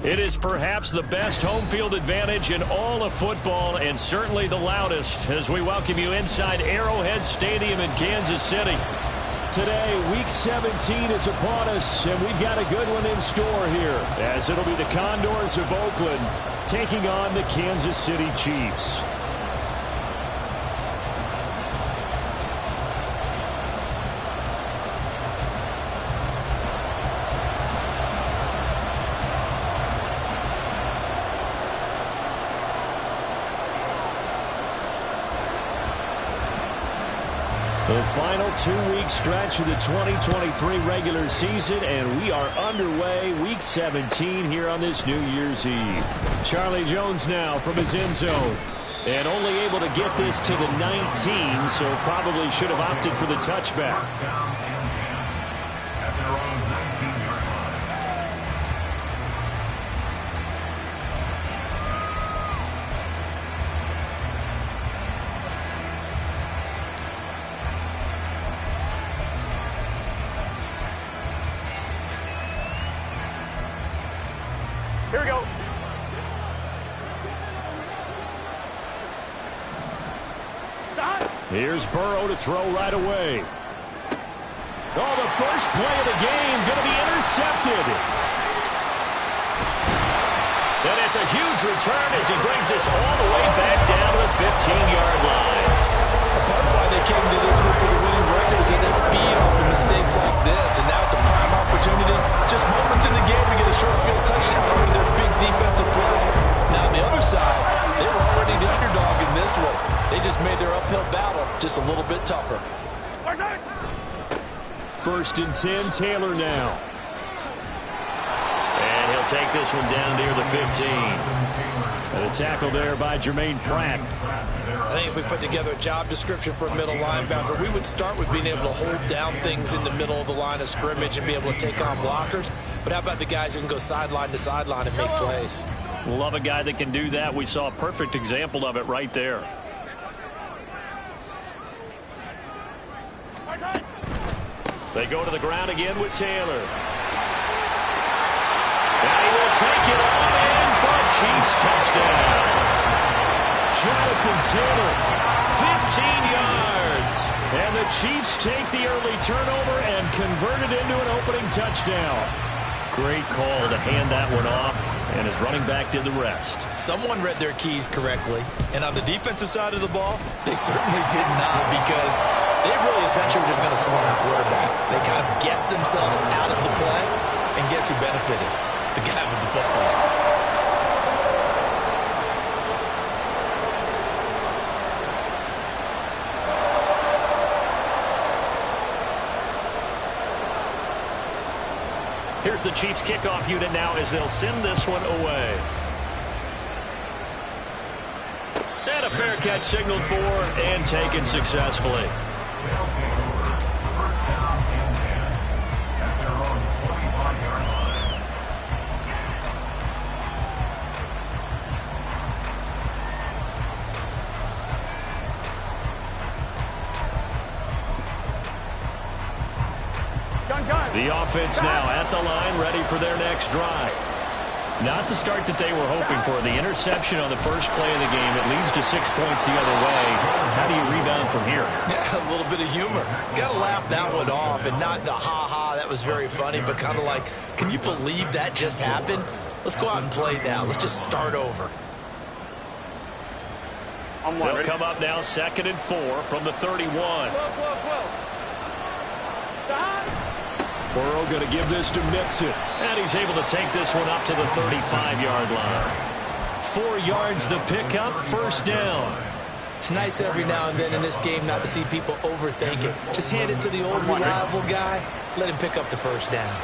It is perhaps the best home field advantage in all of football and certainly the loudest as we welcome you inside Arrowhead Stadium in Kansas City. Today, Week 17 is upon us, and we've got a good one in store here, as it'll be the Condors of Oakland taking on the Kansas City Chiefs. The final 2-week stretch of the 2023 regular season, and we are underway Week 17 here on this New Year's Eve. Charlie Jones now from his end zone, and only able to get this to the 19, so probably should have opted for the touchback. Here we go. Here's Burrow to throw right away. Oh, the first play of the game going to be intercepted. And it's a huge return as he brings us all the way back down to the 15-yard line. Part of why they came to this week with a winning record is that they feed off of mistakes like this, and now it's a prime opportunity. Just moments in the game to get a short field touchdown over their big defensive play. Now on the other side, they were already the underdog in this one. They just made their uphill battle just a little bit tougher. First and 10, Taylor now. And he'll take this one down near the 15. And a tackle there by Jermaine Pratt. I think if we put together a job description for a middle linebacker, we would start with being able to hold down things in the middle of the line of scrimmage and be able to take on blockers. But how about the guys who can go sideline to sideline and make plays? Love a guy that can do that. We saw a perfect example of it right there. They go to the ground again with Taylor. And he will take it on in for a Chiefs touchdown. Jonathan Taylor, 15 yards. and the Chiefs take the early turnover and convert it into an opening touchdown. Great call to hand that one off, and his running back did the rest. Someone read their keys correctly, and on the defensive side of the ball, they certainly did not, because they really essentially were just going to swarm the quarterback. They kind of guessed themselves out of the play, and guess who benefited? The guy with the football. Here's the Chiefs kickoff unit now as they'll send this one away. And a fair catch signaled for and taken successfully. The offense now at the line, ready for their next drive. Not the start that they were hoping for. The interception on the first play of the game. It leads to 6 points the other way. How do you rebound from here? Yeah, a little bit of humor. Got to laugh that one off, and not the ha-ha, that was very funny, but kind of like, can you believe that just happened? Let's go out and play now. Let's just start over. They'll come up now 2nd and 4 from the 31. Burrow going to give this to Mixon. And he's able to take this one up to the 35-yard line. 4 yards the pickup, first down. It's nice every now and then in this game not to see people overthink it. Just hand it to the old reliable guy. Let him pick up the first down.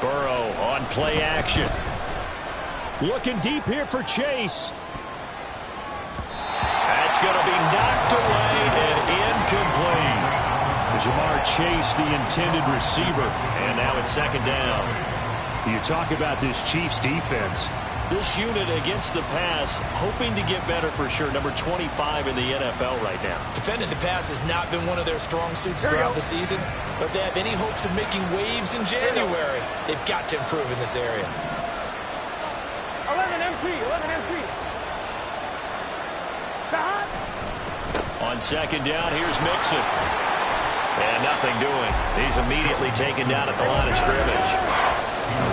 Burrow on play action. Looking deep here for Chase. That's going to be knocked away and incomplete. Jamar Chase, the intended receiver. And now it's 2nd down. You talk about this Chiefs defense. This unit against the pass, hoping to get better for sure. Number 25 in the NFL right now. Defending the pass has not been one of their strong suits throughout the season, but if they have any hopes of making waves in January, they've got to improve in this area. 11 MP. On second down, here's Mixon. And nothing doing. He's immediately taken down at the line of scrimmage.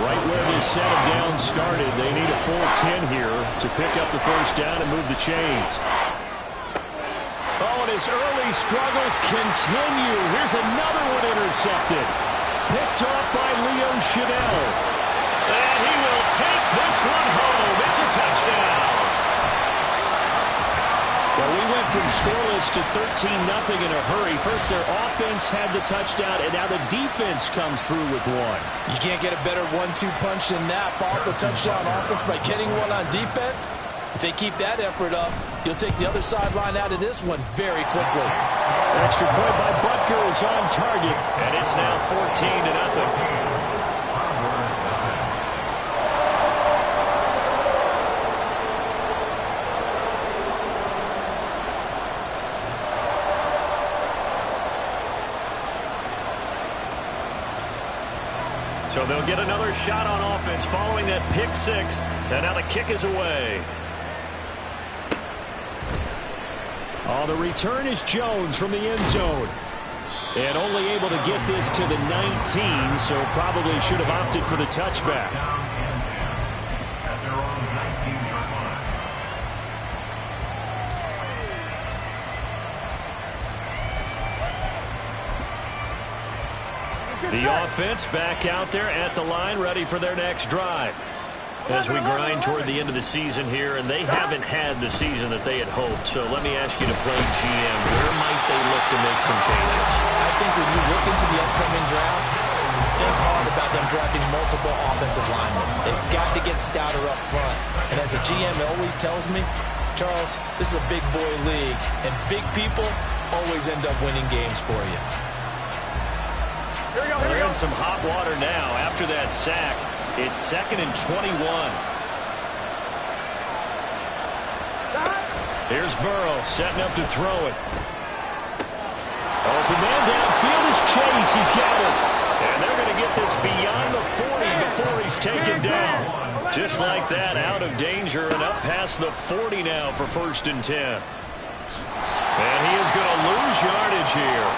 Right where this set of downs started, they need a full 10 here to pick up the first down and move the chains. Oh, and his early struggles continue. Here's another one intercepted. Picked off by Leo Chanel. And he will take this one home. It's a touchdown. Well, we went from scoreless to 13-0 in a hurry. First, their offense had the touchdown, and now the defense comes through with one. You can't get a better 1-2 punch than that. Follow the touchdown offense by getting one on defense. If they keep that effort up, you'll take the other sideline out of this one very quickly. Extra point by Butker is on target. And it's now 14-0. So they'll get another shot on offense following that pick six. And now the kick is away. Oh, the return is Jones from the end zone. And only able to get this to the 19, so probably should have opted for the touchback. The offense back out there at the line, ready for their next drive. As we grind toward the end of the season here, and they haven't had the season that they had hoped. So let me ask you to play GM. Where might they look to make some changes? I think when you look into the upcoming draft, think hard about them drafting multiple offensive linemen. They've got to get stouter up front. And as a GM always tells me, Charles, this is a big boy league, and big people always end up winning games for you. They're in some hot water now. After that sack, it's 2nd and 21. Here's Burrow setting up to throw it. Open man downfield is Chase. He's got it. And they're going to get this beyond the 40 before he's taken down. Just like that, out of danger and up past the 40 now for 1st and 10. And he is going to lose yardage here.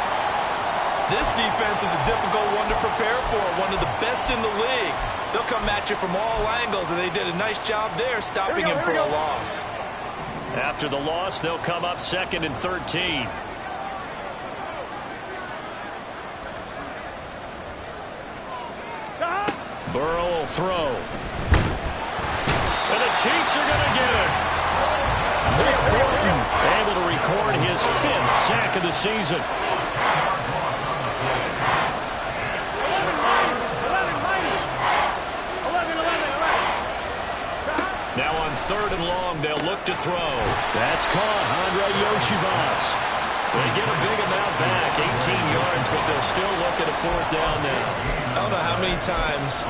This defense is a difficult one to prepare for, one of the best in the league. They'll come at you from all angles, and they did a nice job there stopping him for a loss. After the loss, they'll come up 2nd and 13. Burrow will throw. And the Chiefs are going to get it. Nick Bolton able to record his 5th sack of the season. Now on 3rd and long, they'll look to throw. That's caught. Andre Yoshivas. They get a big amount back, 18 yards, but they'll still look at a 4th down now. I don't know how many times,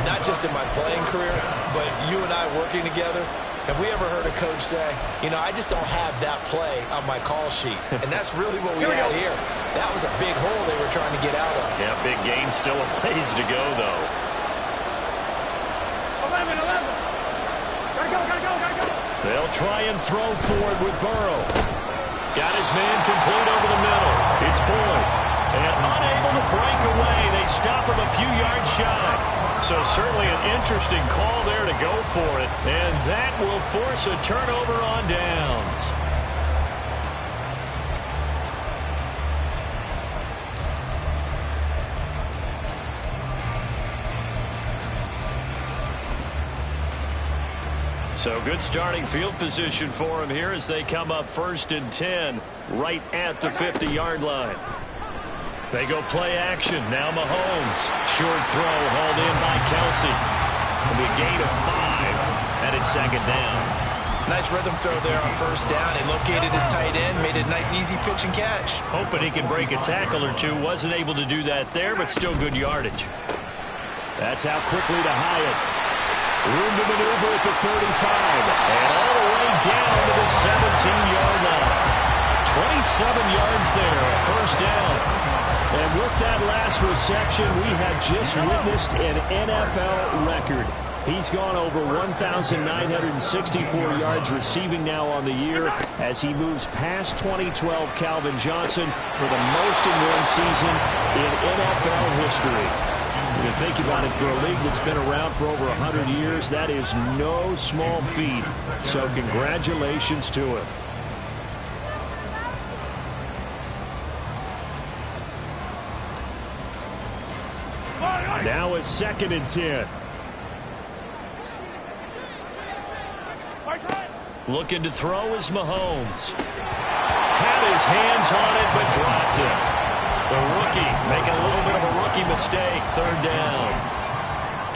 not just in my playing career, but you and I working together, have we ever heard a coach say, you know, I just don't have that play on my call sheet. And that's really what we had here. That was a big hole they were trying to get out of. Yeah, big gain, still a ways to go, though. 11. Gotta go. They'll try and throw forward with Burrow. Got his man complete over the middle. It's Boyd. And unable to break away. They stop him a few yards shy. So certainly an interesting call there to go for it. And that will force a turnover on downs. So good starting field position for him here as they come up 1st and 10 right at the 50-yard line. They go play action. Now Mahomes. Short throw hauled in by Kelsey. It'll be a gain of 5, and it's 2nd down. Nice rhythm throw there on 1st down. He located his tight end, made a nice easy pitch and catch. Hoping he can break a tackle or two. Wasn't able to do that there, but still good yardage. That's out quickly to Hyatt. Room to maneuver at the 35. And all the way down to the 17-yard line. 27 yards there, first down. And with that last reception, we have just witnessed an NFL record. He's gone over 1,964 yards receiving now on the year as he moves past 2012 Calvin Johnson for the most in one season in NFL history. When you think about it, for a league that's been around for over 100 years, that is no small feat. So congratulations to him. Now it's 2nd and 10. Looking to throw is Mahomes. Had his hands on it, but dropped it. The rookie making a little bit of a rookie mistake. 3rd down.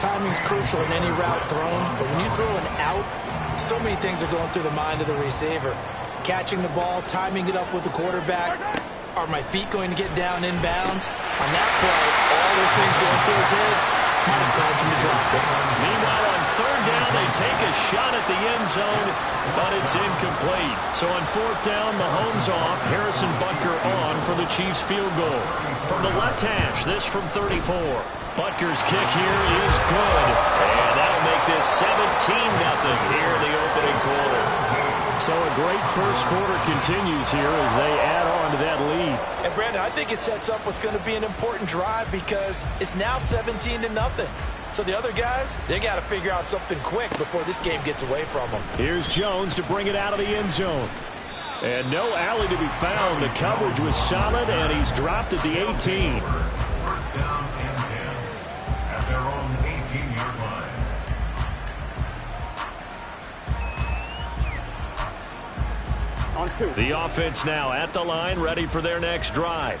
Timing's crucial in any route thrown, but when you throw an out, so many things are going through the mind of the receiver. Catching the ball, timing it up with the quarterback. Are my feet going to get down in bounds? On that play, all those things going through his head might have caused him to drop it. Meanwhile, on 3rd down, they take a shot at the end zone, but it's incomplete. So on 4th down, Mahomes off, Harrison Butker on for the Chiefs field goal. From the left hash, this from 34. Butker's kick here is good, and that'll make this 17-0 here in the opening quarter. So a great first quarter continues here as they add on to that lead. And Brandon, I think it sets up what's going to be an important drive because it's now 17-0. So the other guys, they got to figure out something quick before this game gets away from them. Here's Jones to bring it out of the end zone. And no alley to be found. The coverage was solid, and he's dropped at the 18. First down and 10 at their own 18-yard line. The offense now at the line, ready for their next drive.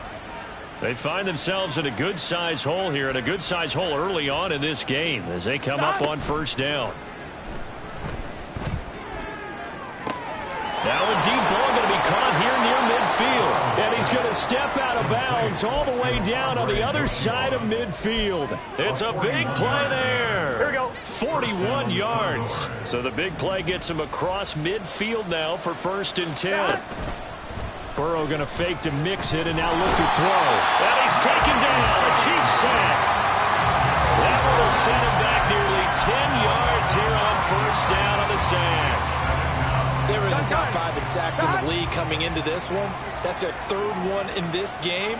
They find themselves in a good-sized hole here, and a good-sized hole early on in this game as they come up on 1st down. Now a deep ball going to be caught here near midfield. And he's going to step out of bounds all the way down on the other side of midfield. It's a big play there. Here we go. 41 yards. So the big play gets him across midfield now for 1st and 10. Burrow going to fake to mix it and now look to throw. And he's taken down. A Chiefs sack. That one will send him back nearly 10 yards here on 1st down on the sack. They were in the top 5 in sacks in the league coming into this one. That's their 3rd one in this game.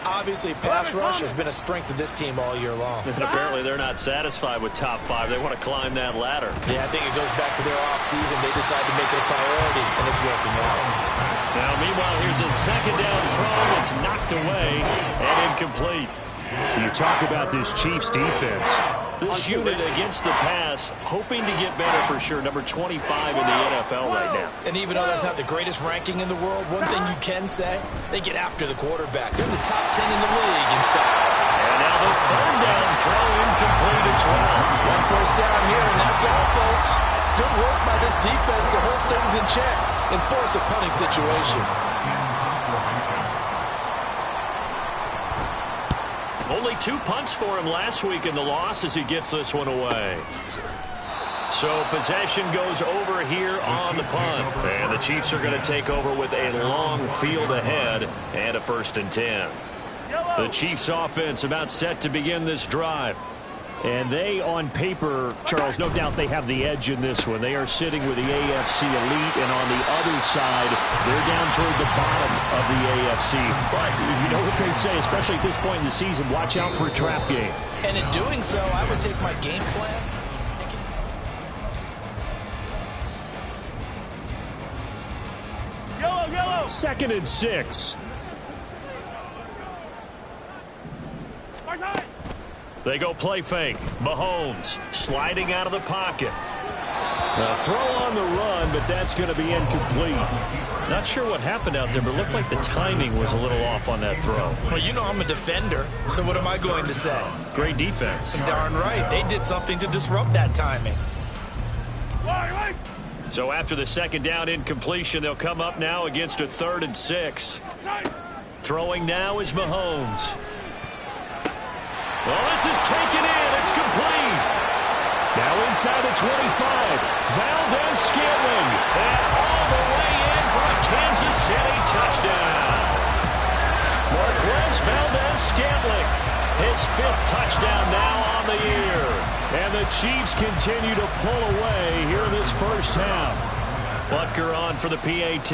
Obviously, pass rush has been a strength of this team all year long. And apparently they're not satisfied with top 5. They want to climb that ladder. Yeah, I think it goes back to their offseason. They decided to make it a priority, and it's working out. Now, meanwhile, here's a 2nd down throw. It's knocked away and incomplete. You talk about this Chiefs defense. This unit against the pass, hoping to get better for sure. Number 25 in the NFL right now. And even though that's not the greatest ranking in the world, one thing you can say, they get after the quarterback. They're in the top 10 in the league in sacks. And now the 3rd down throw incomplete as well. One first down here, and that's all, folks. Good work by this defense to hold things in check and force a punting situation. Only 2 punts for him last week in the loss as he gets this one away. So possession goes over here on the punt. And the Chiefs are going to take over with a long field ahead and a 1st and 10. The Chiefs offense about set to begin this drive. And they, on paper, Charles, no doubt they have the edge in this one. They are sitting with the AFC elite, and on the other side, they're down toward the bottom of the AFC. But you know what they say, especially at this point in the season, watch out for a trap game. And in doing so, I would take my game plan. Yellow. 2nd and 6. Far side. They go play fake. Mahomes sliding out of the pocket. A throw on the run, but that's going to be incomplete. Not sure what happened out there, but it looked like the timing was a little off on that throw. Well, you know I'm a defender, so what am I going to say? Great defense. Darn right. They did something to disrupt that timing. Wait. So after the 2nd down incompletion, they'll come up now against a 3rd and 6. Side. Throwing now is Mahomes. Oh, this is taken in. It's complete. Now inside the 25. Valdez-Scantling. And all the way in for a Kansas City touchdown. Marquez Valdez-Scantling. His 5th touchdown now on the year. And the Chiefs continue to pull away here in this first half. Butker on for the PAT.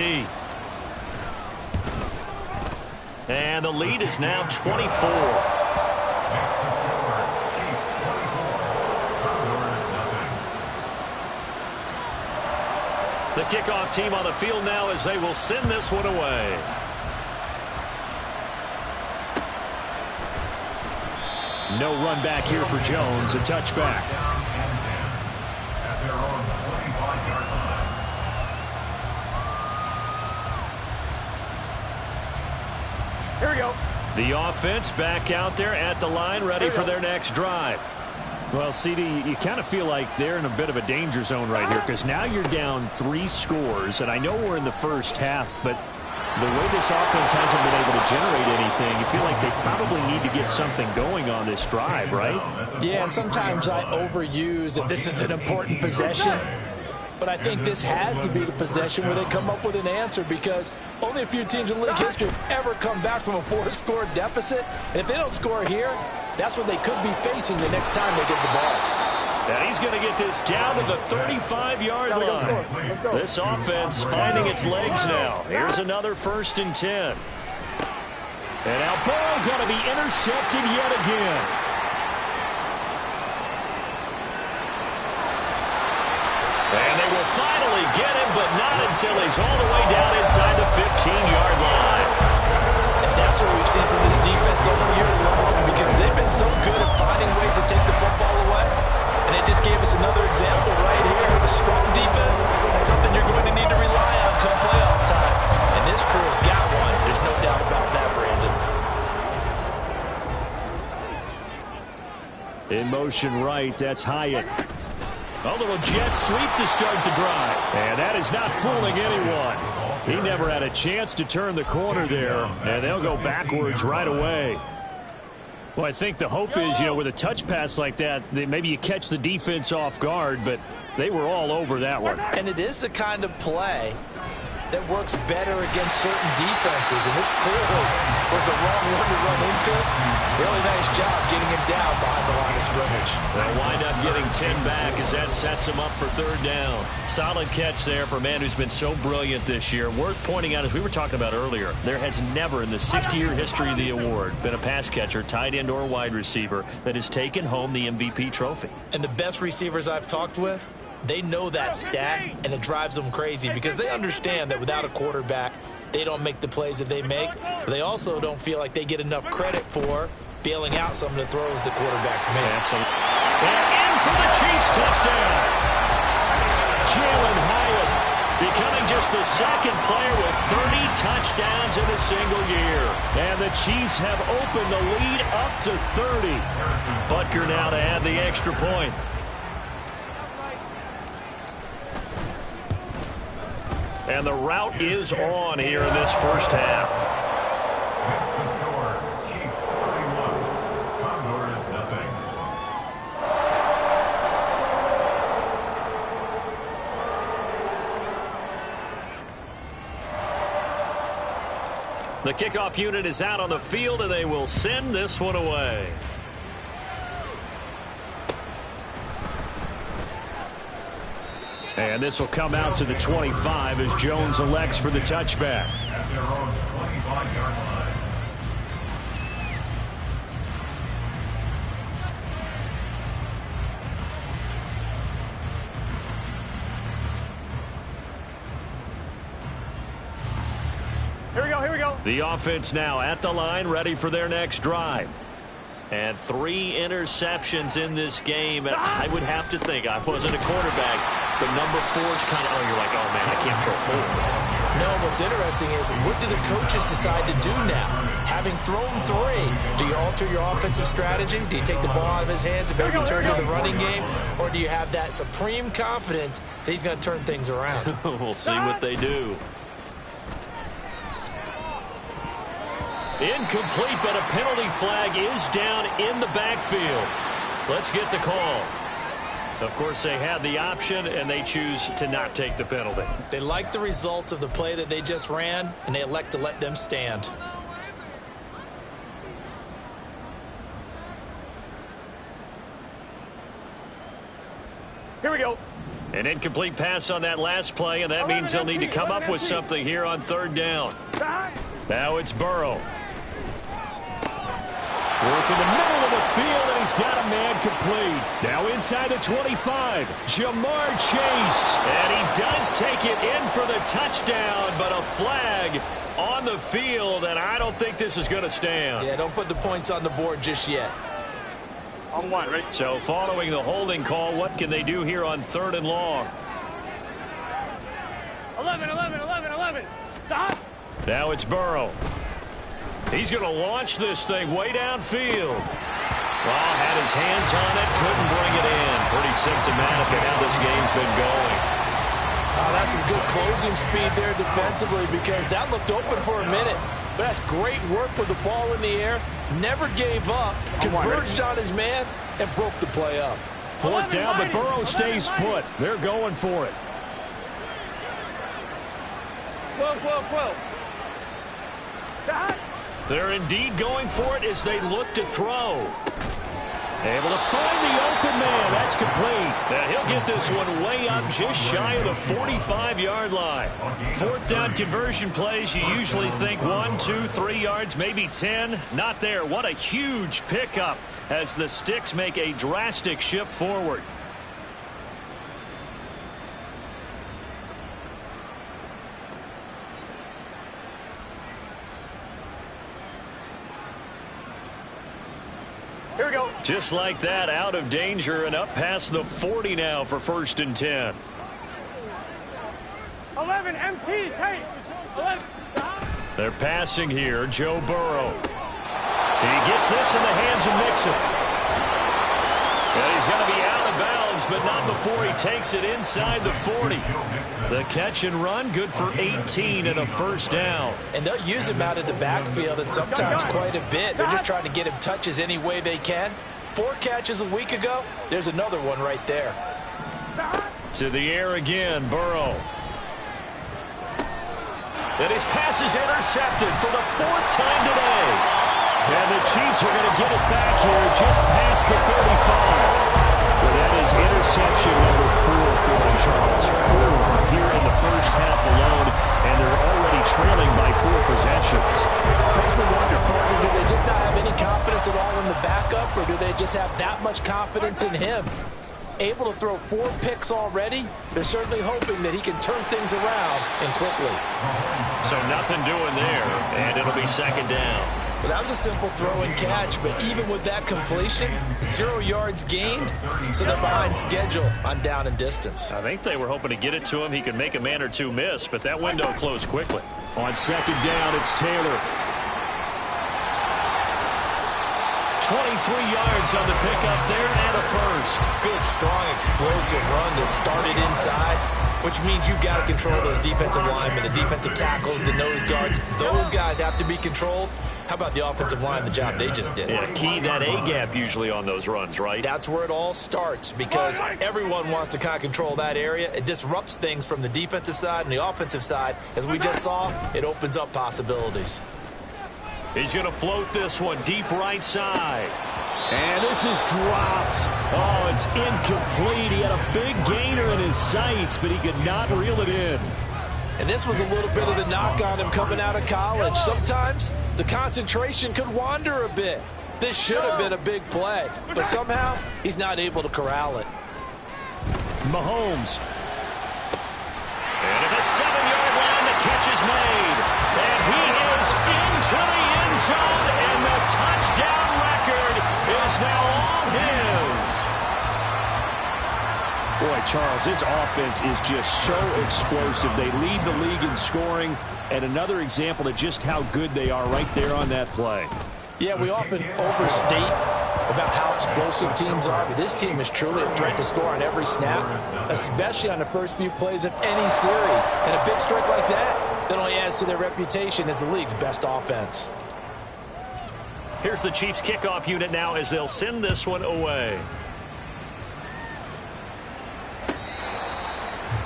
And the lead is now 24. Next to score, Chiefs 24, Condors nothing. The kickoff team on the field now as they will send this one away. No run back here for Jones. A touchback. Down and 10 at their own 25-yard line. Here we go. The offense back out there at the line, ready for their next drive. Well, CD, you kind of feel like they're in a bit of a danger zone right here because now you're down 3 scores, and I know we're in the first half, but the way this offense hasn't been able to generate anything, you feel like they probably need to get something going on this drive, right? Yeah, and sometimes I overuse that this is an important possession. But I think this has to be the possession where they come up with an answer because only a few teams in league history have ever come back from a 4-score deficit. And if they don't score here, that's what they could be facing the next time they get the ball. And he's going to get this down to the 35-yard line. This offense finding its legs now. Here's another 1st and 10. And now ball going to be intercepted yet again. And they will finally get him, but not until he's all the way down inside the 15-yard line. And that's what we've seen from this defense all year long because they've been so good at finding ways to take the football away. And it just gave us another example right here. A strong defense, that's something you're going to need to rely on come playoff time. And this crew has got one. There's no doubt about that, Brandon. In motion right, that's Hyatt. A little jet sweep to start the drive. And that is not fooling anyone. He never had a chance to turn the corner there, and they'll go backwards right away. Well, I think the hope is, with a touch pass like that maybe you catch the defense off guard, but they were all over that one. And it is the kind of play that works better against certain defenses, and this clearly was the wrong one to run into. Really nice job getting him down behind the line of scrimmage. They'll wind up getting 10 back as that sets him up for 3rd down. Solid catch there for a man who's been so brilliant this year. Worth pointing out, as we were talking about earlier, there has never in the 60-year history of the award been a pass catcher, tight end, or wide receiver that has taken home the MVP trophy. And the best receivers I've talked with, they know that stat, and it drives them crazy because they understand that without a quarterback, they don't make the plays that they make. But they also don't feel like they get enough credit for bailing out some of the throws the quarterbacks make. Absolutely. And in for the Chiefs touchdown. Jalen Hyatt becoming just the 2nd player with 30 touchdowns in a single year. And the Chiefs have opened the lead up to 30. Butker now to add the extra point. And the route is on here in this first half. Next to score, Chiefs 31, Condors nothing. The kickoff unit is out on the field, and they will send this one away. And this will come out to the 25 as Jones elects for the touchback. At their own 25-yard line. Here we go. The offense now at the line, ready for their next drive. And 3 interceptions in this game. And I would have to think, I wasn't a quarterback, but number 4 is kind of, you're like, oh, man, I can't throw 4. No, what's interesting is what do the coaches decide to do now? Having thrown 3, do you alter your offensive strategy? Do you take the ball out of his hands and maybe turn to the running game? Or do you have that supreme confidence that he's going to turn things around? We'll see what they do. Incomplete, but a penalty flag is down in the backfield. Let's get the call. Of course, they had the option, and they choose to not take the penalty. They like the results of the play that they just ran, and they elect to let them stand. Here we go. An incomplete pass on that last play, and that means they'll need to come up with something here on third down. Now it's Burrow. Work in the middle of the field, and he's got a man complete. Now inside the 25, Jamar Chase. And he does take it in for the touchdown, but a flag on the field, and I don't think this is going to stand. Yeah, don't put the points on the board just yet. On one, right? So following the holding call, what can they do here on third and long? 11. Stop. Now it's Burrow. He's going to launch this thing way downfield. Well, had his hands on it, couldn't bring it in. Pretty symptomatic of how this game's been going. That's some good closing speed there defensively because that looked open for a minute. But that's great work with the ball in the air. Never gave up, converged on his man, and broke the play up. Fourth down, but Burrow stays put. They're going for it. 12. Stop. They're indeed going for it as they look to throw. Able to find the open man. That's complete. Now he'll get this one way up just shy of the 45-yard line. Fourth down conversion plays, you usually think 1, 2, 3 yards, maybe 10. Not there. What a huge pickup as the Sticks make a drastic shift forward. Here we go. Just like that, out of danger and up past the 40 now for 1st and 10. 11, empty, tight. 11, stop. They're passing here, Joe Burrow. He gets this in the hands of Mixon. And he's going to be out of bounds, but not before he takes it inside the 40. The catch and run, good for 18 and a first down. And they'll use him out of the backfield and sometimes quite a bit. They're just trying to get him touches any way they can. 4 catches a week ago. There's another one right there. To the air again, Burrow. And his pass is intercepted for the 4th time today. And the Chiefs are going to get it back here just past the 35. Well, that is interception number 4 for them, Charles. 4 here in the first half alone, and they're already trailing by 4 possessions. Makes me wonder, partner, do they just not have any confidence at all in the backup, or do they just have that much confidence in him? Able to throw 4 picks already, they're certainly hoping that he can turn things around and quickly. So nothing doing there, and it'll be 2nd down. Well, that was a simple throw and catch, but even with that completion, 0 yards gained, so they're behind schedule on down and distance. I think they were hoping to get it to him. He could make a man or 2 miss, but that window closed quickly. On 2nd down, it's Taylor. 23 yards on the pickup there and a first. Good, strong, explosive run to start it inside, which means you've got to control those defensive linemen, the defensive tackles, the nose guards. Those guys have to be controlled. How about the offensive line, the job they just did? Yeah, key that A-gap usually on those runs, right? That's where it all starts because everyone wants to kind of control that area. It disrupts things from the defensive side and the offensive side. As we just saw, it opens up possibilities. He's going to float this one deep right side. And this is dropped. Oh, it's incomplete. He had a big gainer in his sights, but he could not reel it in. And this was a little bit of the knock on him coming out of college. Sometimes the concentration could wander a bit. This should have been a big play, but somehow he's not able to corral it. Mahomes. And at the 7-yard line, the catch is made. And he is into the end zone, and the touchdown record is now all his. Boy, Charles, this offense is just so explosive. They lead the league in scoring, and another example of just how good they are right there on that play. Yeah, we often overstate about how explosive teams are, but this team is truly a threat to score on every snap, especially on the first few plays of any series. And a big strike like that only adds to their reputation as the league's best offense. Here's the Chiefs kickoff unit now as they'll send this one away.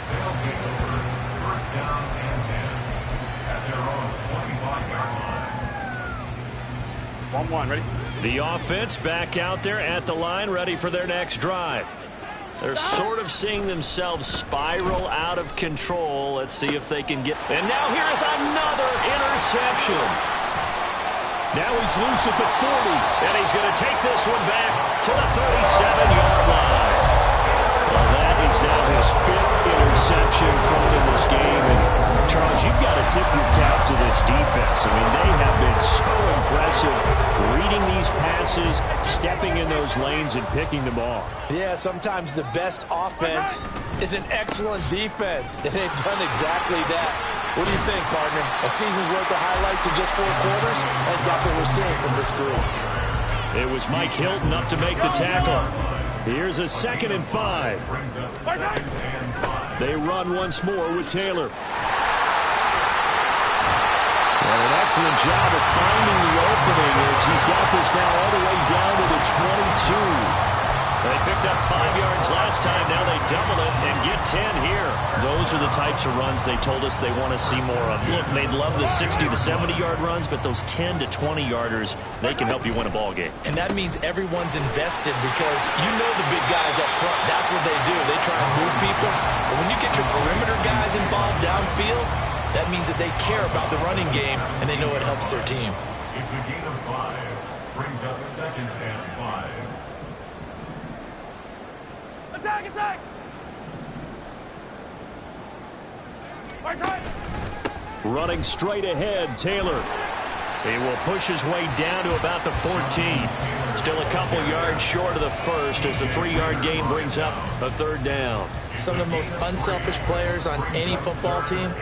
They'll take over first down and 10 at their own 25-yard line. 1-1, ready? The offense back out there at the line, ready for their next drive. They're sort of seeing themselves spiral out of control. Let's see if they can get... And now here is another interception. Now he's loose at the 40, and he's going to take this one back to the 37-yard line. Well, that is now his 5th interception thrown in this game. And Charles, you've got to tip your cap to this defense. I mean, they have been so impressive reading these passes, stepping in those lanes, and picking them off. Yeah, sometimes the best offense is an excellent defense, and they've done exactly that. What do you think, partner? A season's worth of highlights in just 4 quarters? I think that's what we're seeing from this group. It was Mike Hilton up to make the tackle. Here's a 2nd and 5. They run once more with Taylor. Well, an excellent job of finding the opening as he's got this now all the way down to the 22. They picked up 5 yards last time. Now they double it and get 10 here. Those are the types of runs they told us they want to see more of. Look, they'd love the 60 to 70-yard runs, but those 10 to 20-yarders, they can help you win a ball game. And that means everyone's invested because you know the big guys up front. That's what they do. They try and move people. But when you get your perimeter guys involved downfield, that means that they care about the running game and they know it helps their team. It's a gain of 5. Brings up 2nd and 5. Attack, attack! Right side! Running straight ahead, Taylor. He will push his way down to about the 14. Still a couple yards short of the first as the 3-yard gain brings up a 3rd down. Some of the most unselfish players on any football team,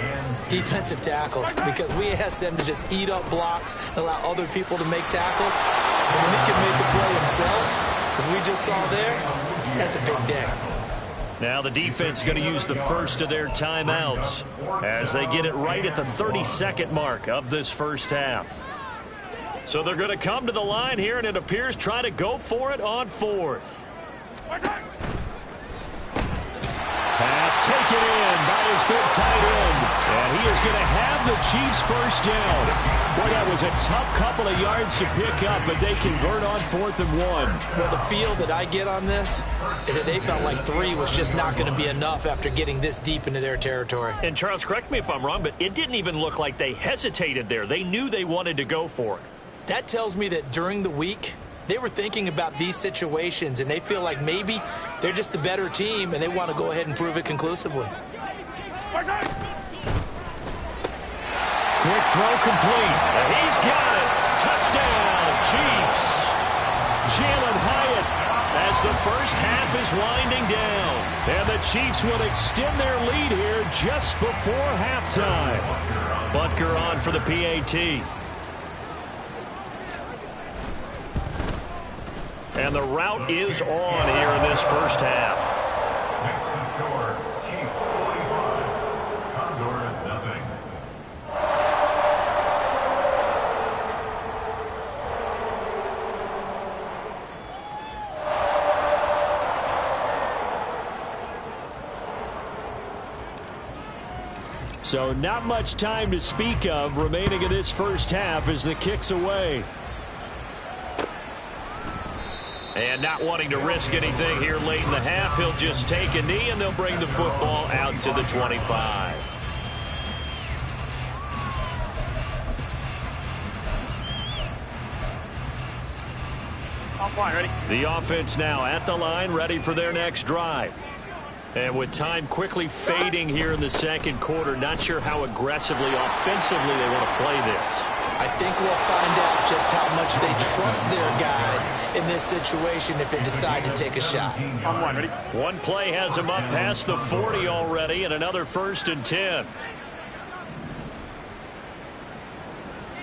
defensive tackles, because we ask them to just eat up blocks and allow other people to make tackles. And when he can make a play himself, as we just saw there, that's a big day. Now the defense going to use the first of their timeouts as they get it right at the 32nd mark of this first half. So they're going to come to the line here, and it appears try to go for it on 4th. Pass taken in by his big tight end. And he is going to have the Chiefs first down. Boy, that was a tough couple of yards to pick up, but they convert on 4th and 1. Well, the feel that I get on this is that they felt like 3 was just not going to be enough after getting this deep into their territory. And Charles, correct me if I'm wrong, but it didn't even look like they hesitated there. They knew they wanted to go for it. That tells me that during the week, they were thinking about these situations, and they feel like maybe they're just the better team, and they want to go ahead and prove it conclusively. Quick throw complete. He's got it. Touchdown, Chiefs. Jalen Hyatt as the first half is winding down. And the Chiefs will extend their lead here just before halftime. Butker on for the PAT. And the route is on here in this first half. Next to score, Chiefs 45. Condors nothing. So not much time to speak of remaining in this first half as the kick's away. And not wanting to risk anything here late in the half, he'll just take a knee, and they'll bring the football out to the 25. On point, ready? The offense now at the line, ready for their next drive. And with time quickly fading here in the second quarter, not sure how aggressively, offensively they want to play this. I think we'll find out just how much they trust their guys in this situation if they decide to take a shot. On one, ready? One play has them up past the 40 already, and another 1st and 10.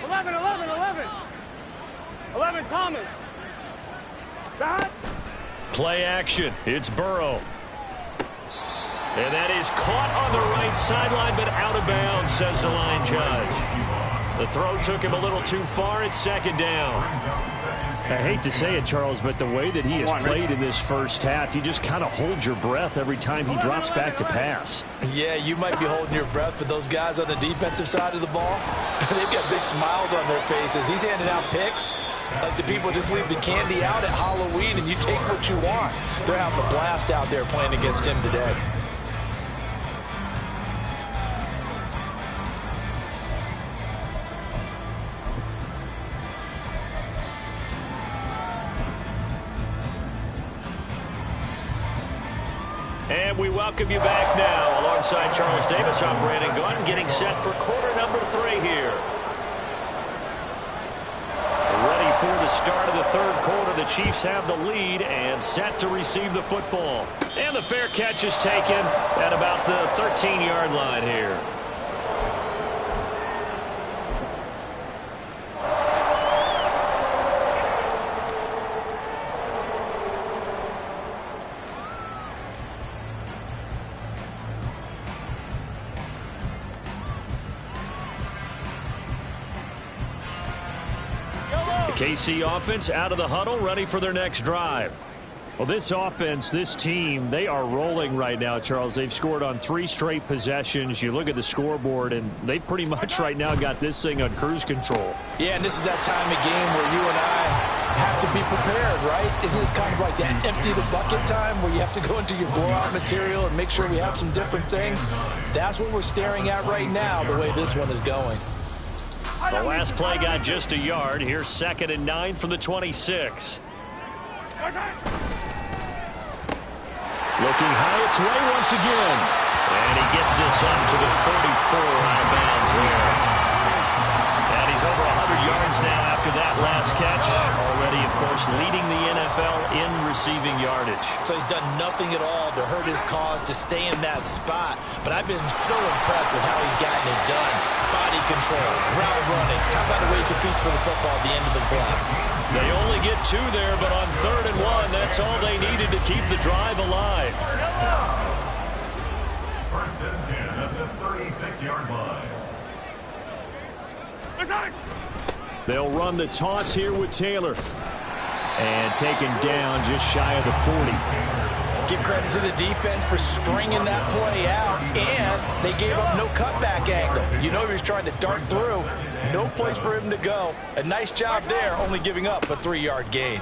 11, 11, 11. 11, Thomas. Shot. Play action. It's Burrow. And that is caught on the right sideline, but out of bounds, says the line judge. The throw took him a little too far. It's second down. I hate to say it, Charles, but the way that he has played in this first half, you just kind of hold your breath every time he drops back to pass. Yeah, you might be holding your breath, but those guys on the defensive side of the ball, they've got big smiles on their faces. He's handing out picks like the people just leave the candy out at Halloween and you take what you want. They're having a blast out there playing against him today. And we welcome you back now. Alongside Charles Davis, I'm Brandon Gunn, getting set for quarter number 3 here. Ready for the start of the third quarter. The Chiefs have the lead and set to receive the football. And the fair catch is taken at about the 13-yard line here. KC offense out of the huddle, ready for their next drive. Well, this offense, this team, they are rolling right now, Charles. They've scored on 3 straight possessions. You look at the scoreboard, and they pretty much right now got this thing on cruise control. Yeah, and this is that time of game where you and I have to be prepared, right? Isn't this kind of like that empty the bucket time where you have to go into your blowout material and make sure we have some different things? That's what we're staring at right now, the way this one is going. The last play got just a yard. Here's 2nd and 9 from the 26. Looking high its way once again. And he gets this up to the 34 out of bounds here. And he's over 100 yards now after that last catch. Already, of course, leading the NFL in receiving yardage. So he's done nothing at all to hurt his cause, to stay in that spot. But I've been so impressed with how he's gotten it done. Body control, route running. How about the way he competes for the football at the end of the play? They only get 2 there, but on 3rd and 1, that's all they needed to keep the drive alive. 1st and 10 at the 36-yard line. They'll run the toss here with Taylor. And taken down just shy of the 40. Give credit to the defense for stringing that play out, and they gave up no cutback angle. You know he was trying to dart through. No place for him to go. A nice job there, only giving up a 3-yard gain.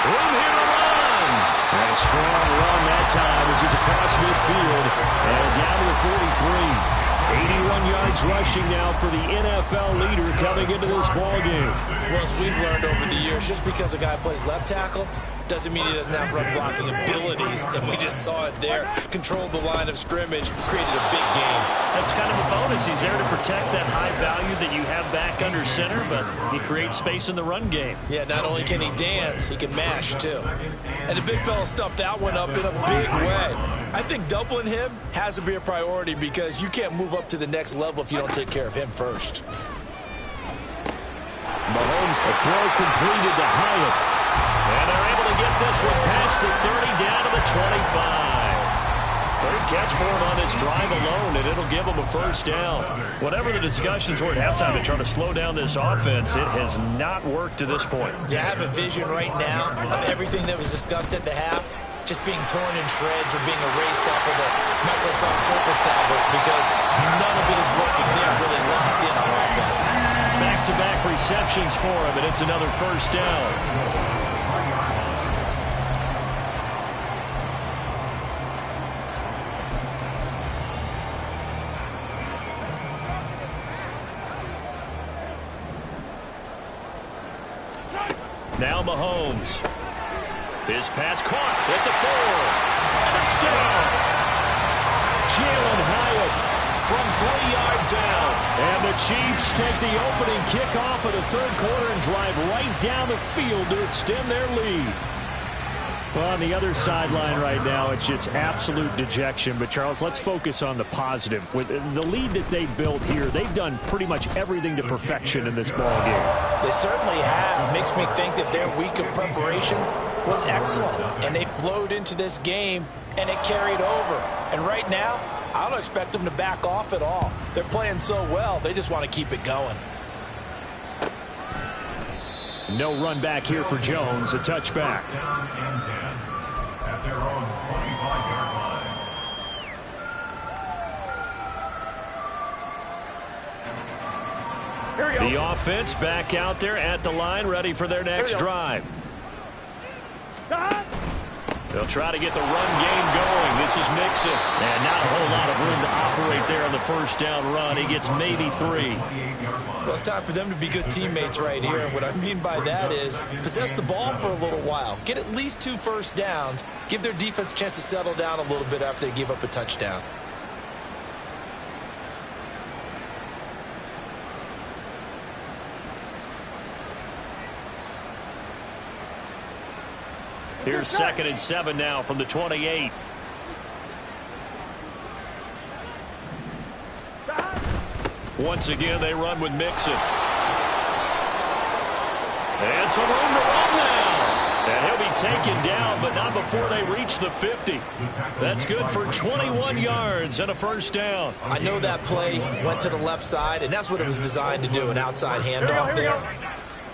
Room here to run. And a strong run that time as he's across midfield and down to the 43. 81 yards rushing now for the NFL leader coming into this ballgame. Well, as we've learned over the years, just because a guy plays left tackle doesn't mean he doesn't have run blocking abilities, and we just saw it there. Controlled the line of scrimmage, created a big game. That's kind of a bonus. He's there to protect that high value that you have back under center, but he creates space in the run game. Yeah, not only can he dance, he can mash, too. And the big fella stuffed that one up in a big way. I think doubling him has to be a priority because you can't move up to the next level if you don't take care of him first. Mahomes, a throw completed to Hyatt. And they're able to get this one past the 30 down to the 25. 3rd catch for him on this drive alone, and it'll give him a 1st down. Whatever the discussions were at halftime to try to slow down this offense, it has not worked to this point. Yeah, I have a vision right now of everything that was discussed at the half just being torn in shreds or being erased off of the Microsoft Surface tablets because none of it is working. They are really locked in on offense. Back-to-back receptions for him, and it's another 1st down. Now Mahomes. His pass caught at the 4. Touchdown! Jalen Hyatt from 3 yards out. And the Chiefs take the opening kickoff of the 3rd quarter and drive right down the field to extend their lead. Well, on the other sideline right now, it's just absolute dejection. But, Charles, let's focus on the positive. With the lead that they built here, they've done pretty much everything to perfection in this ball game. They certainly have. It makes me think that their week of preparation was excellent. And they flowed into this game, and it carried over. And right now, I don't expect them to back off at all. They're playing so well, they just want to keep it going. No run back here for Jones, a touchback. First down and 10 at their own 25-yard line. Here we go. The offense back out there at the line, ready for their next drive. They'll try to get the run game going. This is Mixon. And not a whole lot of room to operate there on the first down run. He gets maybe 3. Well, it's time for them to be good teammates right here. And what I mean by that is possess the ball for a little while. Get at least 2 first downs. Give their defense a chance to settle down a little bit after they give up a touchdown. Here's 2nd and 7 now from the 28. Once again, they run with Mixon. And some room to run now. And he'll be taken down, but not before they reach the 50. That's good for 21 yards and a first down. I know that play went to the left side, and that's what it was designed to do, an outside handoff there.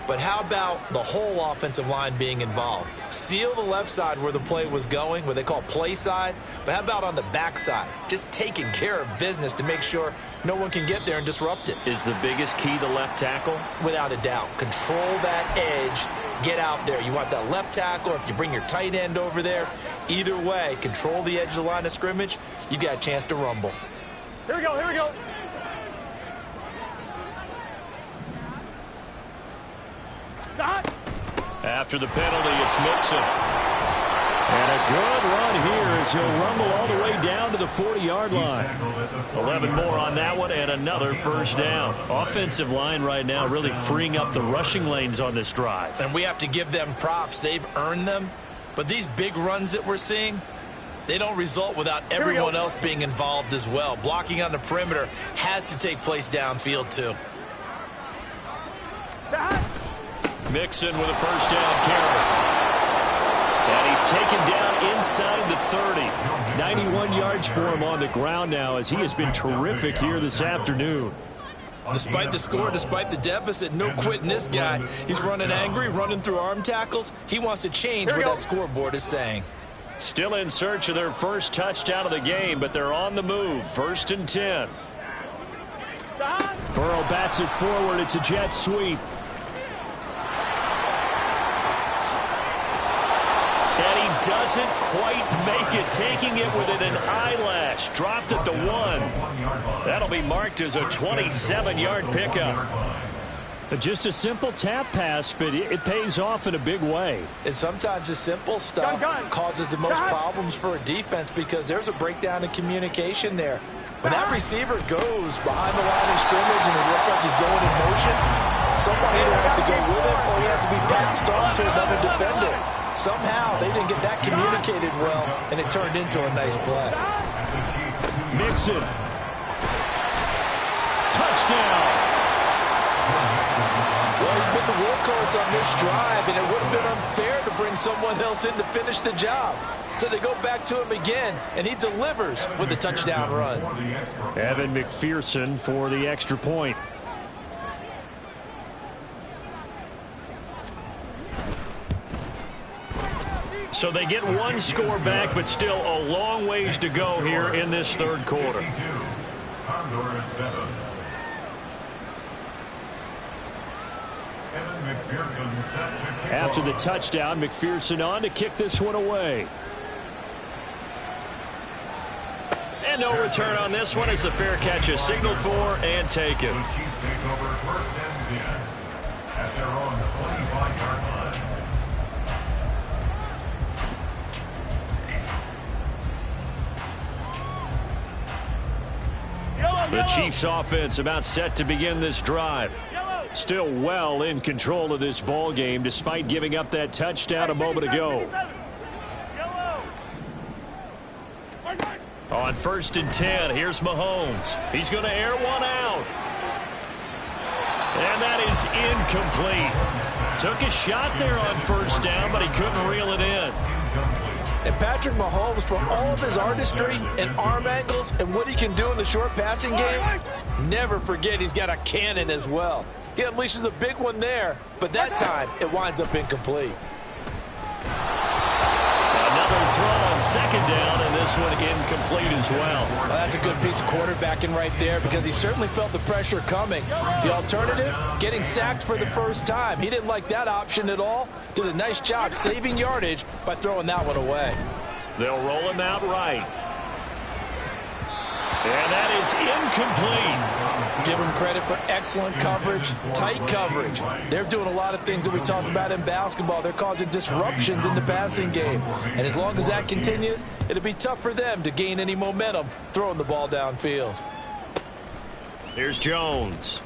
But how about the whole offensive line being involved? Seal the left side where the play was going, what they call play side. But how about on the back side? Just taking care of business to make sure no one can get there and disrupt it. Is the biggest key the left tackle? Without a doubt. Control that edge. Get out there. You want that left tackle, or if you bring your tight end over there. Either way, control the edge of the line of scrimmage. You got a chance to rumble. Here we go, here we go. After the penalty, it's Mixon. And a good run here as he'll rumble all the way down to the 40-yard line. 11 more on that one and another first down. Offensive line right now really freeing up the rushing lanes on this drive. And we have to give them props. They've earned them. But these big runs that we're seeing, they don't result without everyone else being involved as well. Blocking on the perimeter has to take place downfield too. Mixon with a first down carry. And he's taken down inside the 30. 91 yards for him on the ground now as he has been terrific here this afternoon. Despite the score, despite the deficit, no quitting this guy. He's running angry, running through arm tackles. He wants to change what that scoreboard is saying. Still in search of their first touchdown of the game, but they're on the move. 1st and 10. Burrow bats it forward. It's a jet sweep. Doesn't quite make it, taking it within an eyelash. Dropped at the 1. That'll be marked as a 27-yard pickup. Just a simple tap pass, but it pays off in a big way. And sometimes the simple stuff causes the most problems for a defense because there's a breakdown in communication there. When that receiver goes behind the line of scrimmage and it looks like he's going in motion, someone either has to go with him or he has to be passed on to another defender. Somehow they didn't get that communicated well, and it turned into a nice play. Mixon. Touchdown. Well, he's been the workhorse on this drive, and it would have been unfair to bring someone else in to finish the job. So they go back to him again, and he delivers with a touchdown run. Evan McPherson for the extra point. So they get one score back, but still a long ways to go here in this third quarter. After the touchdown, McPherson on to kick this one away. And no return on this one as the fair catch is signaled for and taken. At their own 25-yard line. The Chiefs offense about set to begin this drive. Still well in control of this ball game despite giving up that touchdown a moment ago. On 1st and 10, here's Mahomes. He's going to air one out. And that is incomplete. Took a shot there on 1st down, but he couldn't reel it in. And Patrick Mahomes, for all of his artistry and arm angles and what he can do in the short passing game, never forget he's got a cannon as well. He unleashes a big one there, but that time it winds up incomplete. Another throw on second down, and this one incomplete as well. Well, that's a good piece of quarterbacking right there because he certainly felt the pressure coming. The alternative, getting sacked for the first time. He didn't like that option at all. Did a nice job saving yardage by throwing that one away. They'll roll him out right. And that is incomplete. Give them credit for excellent coverage, tight coverage. They're doing a lot of things that we talk about in basketball. They're causing disruptions in the passing game. And as long as that continues, it'll be tough for them to gain any momentum throwing the ball downfield. Here's Jones.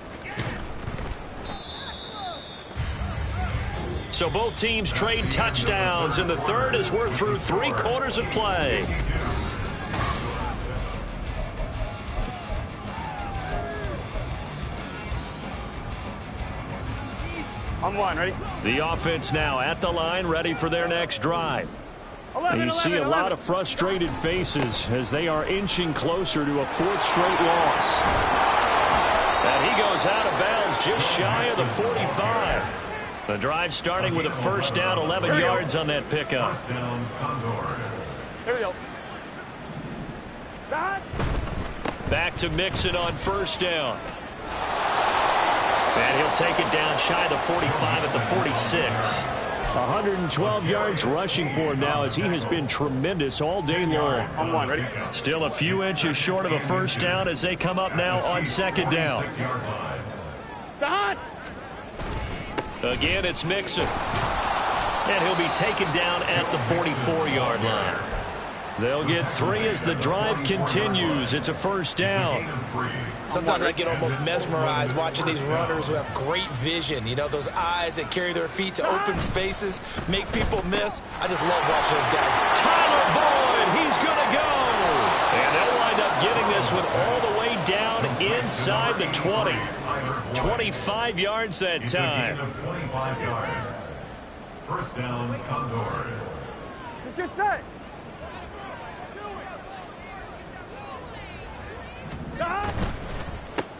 So both teams trade touchdowns, and the third as we're through 3 quarters of play. On one, ready? The offense now at the line, ready for their next drive. And you see a lot of frustrated faces as they are inching closer to a 4th straight loss. And he goes out of bounds just shy of the 45. The drive starting with a first down, 11 yards on that pickup. Here we go. Back to Mixon on first down. And he'll take it down shy of the 45 at the 46. 112 yards rushing for him now as he has been tremendous all day long. On one, ready? Still a few inches short of a first down as they come up now on second down. Again, it's Mixon. And he'll be taken down at the 44-yard line. They'll get 3 as the drive continues. It's a first down. Sometimes I get almost mesmerized watching these runners who have great vision. You know, those eyes that carry their feet to open spaces, make people miss. I just love watching those guys. Tyler Boyd, he's going to go. And they'll wind up getting this one all the way down inside the 20. 25 yards that time. 25 yards. First down, Condors. Let's get set.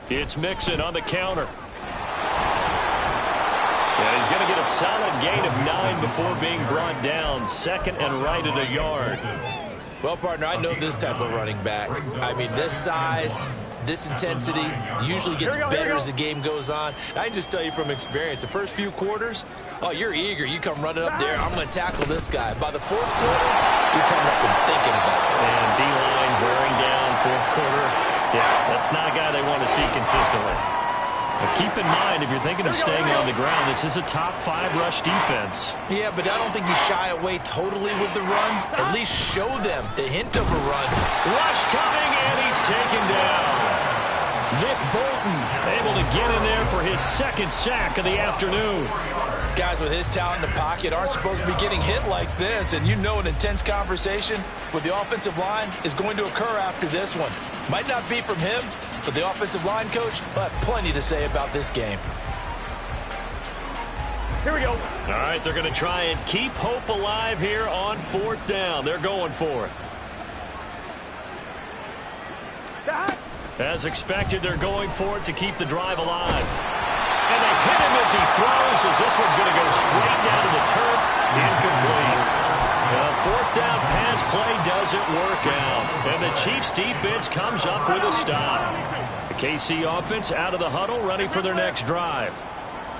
It's Mixon on the counter. And he's going to get a solid gain of 9 before being brought down. Second and right at a yard. Well, partner, I know this type of running back. I mean, this size, this intensity usually gets better as the game goes on. I can just tell you from experience, the first few quarters, oh, you're eager. You come running up there, I'm going to tackle this guy. By the 4th quarter, you're coming up and thinking about it. And D-line wearing down 4th quarter. Yeah, that's not a guy they want to see consistently. But keep in mind, if you're thinking of staying on the ground, this is a top 5 rush defense. Yeah, but I don't think you shy away totally with the run. At least show them the hint of a run. Rush coming, and he's taken down. Nick Bolton able to get in there for his 2nd sack of the afternoon. Guys with his talent in the pocket aren't supposed to be getting hit like this, and you know an intense conversation with the offensive line is going to occur after this one. Might not be from him, but the offensive line coach will have plenty to say about this game. Here we go. All right, they're going to try and keep hope alive here on 4th down. They're going for it. As expected, they're going for it to keep the drive alive. And they hit him as he throws, as this one's going to go straight down to the turf. Incomplete. The 4th down pass play doesn't work out. And the Chiefs defense comes up with a stop. The KC offense out of the huddle, ready for their next drive.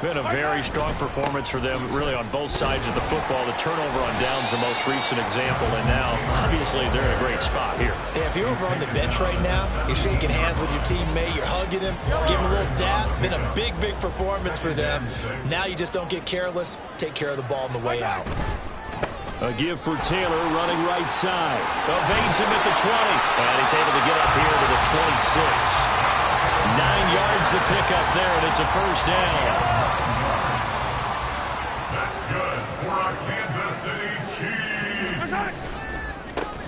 Been a very strong performance for them, really, on both sides of the football. The turnover on downs, the most recent example, and now, obviously, they're in a great spot here. Yeah, if you're over on the bench right now, you're shaking hands with your teammate, you're hugging him, giving him a little dap. Been a big, big performance for them. Now you just don't get careless. Take care of the ball on the way out. A give for Taylor, running right side. Evades him at the 20, and he's able to get up here to the 26. 9 yards to pick up there, and it's a first down. That's good for our Kansas City Chiefs.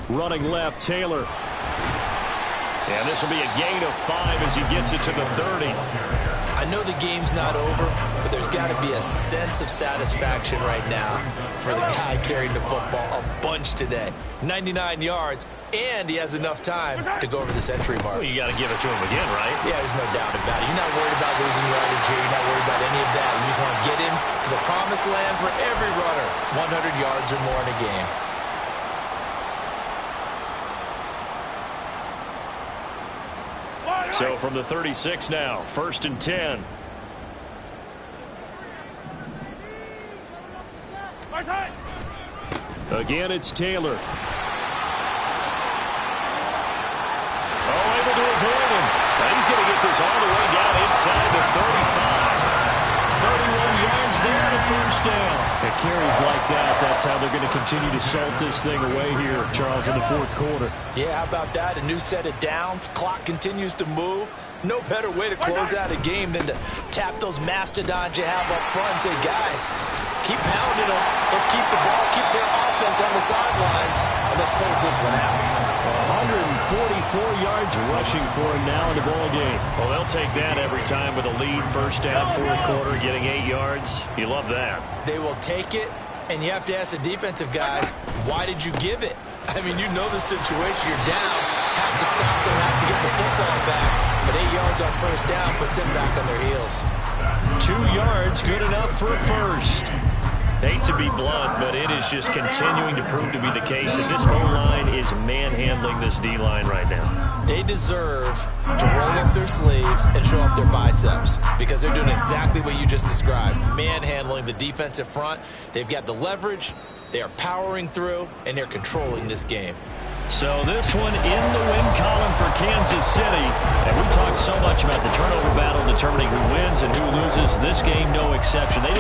Running left, Taylor. And this will be a gain of 5 as he gets it to the 30. I I know the game's not over, but there's got to be a sense of satisfaction right now for the guy carrying the football a bunch today. 99 yards, and he has enough time to go over the century mark. Well, you got to give it to him again, right? Yeah, there's no doubt about it. You're not worried about losing yardage here. You're not worried about any of that. You just want to get him to the promised land for every runner. 100 yards or more in a game. So from the 36 now, 1st and 10. Again, it's Taylor. Oh, able to avoid him. Now he's going to get this all the way down inside the 35. 31 yards there and a first down. At carries like that, that's how they're going to continue to salt this thing away here, Charles, in the fourth quarter. Yeah, how about that? A new set of downs. Clock continues to move. No better way to close out a game than to tap those mastodons you have up front and say, guys, keep pounding them. Let's keep the ball, keep their offense on the sidelines, and let's close this one out. 144 yards rushing for him now in the ball game. Well, they'll take that every time with a lead. First down, fourth quarter, getting 8 yards. You love that. They will take it, and you have to ask the defensive guys, why did you give it? I mean, you know the situation. You're down, have to stop them, have to get the football back. But 8 yards on first down puts them back on their heels. 2 yards, good enough for a first. Hate to be blunt, but it is just continuing to prove to be the case that this O-line is manhandling this D-line right now. They deserve to roll up their sleeves and show up their biceps because they're doing exactly what you just described, manhandling the defensive front. They've got the leverage, they are powering through, and they're controlling this game. So this one in the win column for Kansas City. And we talked so much about the turnover battle determining who wins and who loses. This game, no exception. They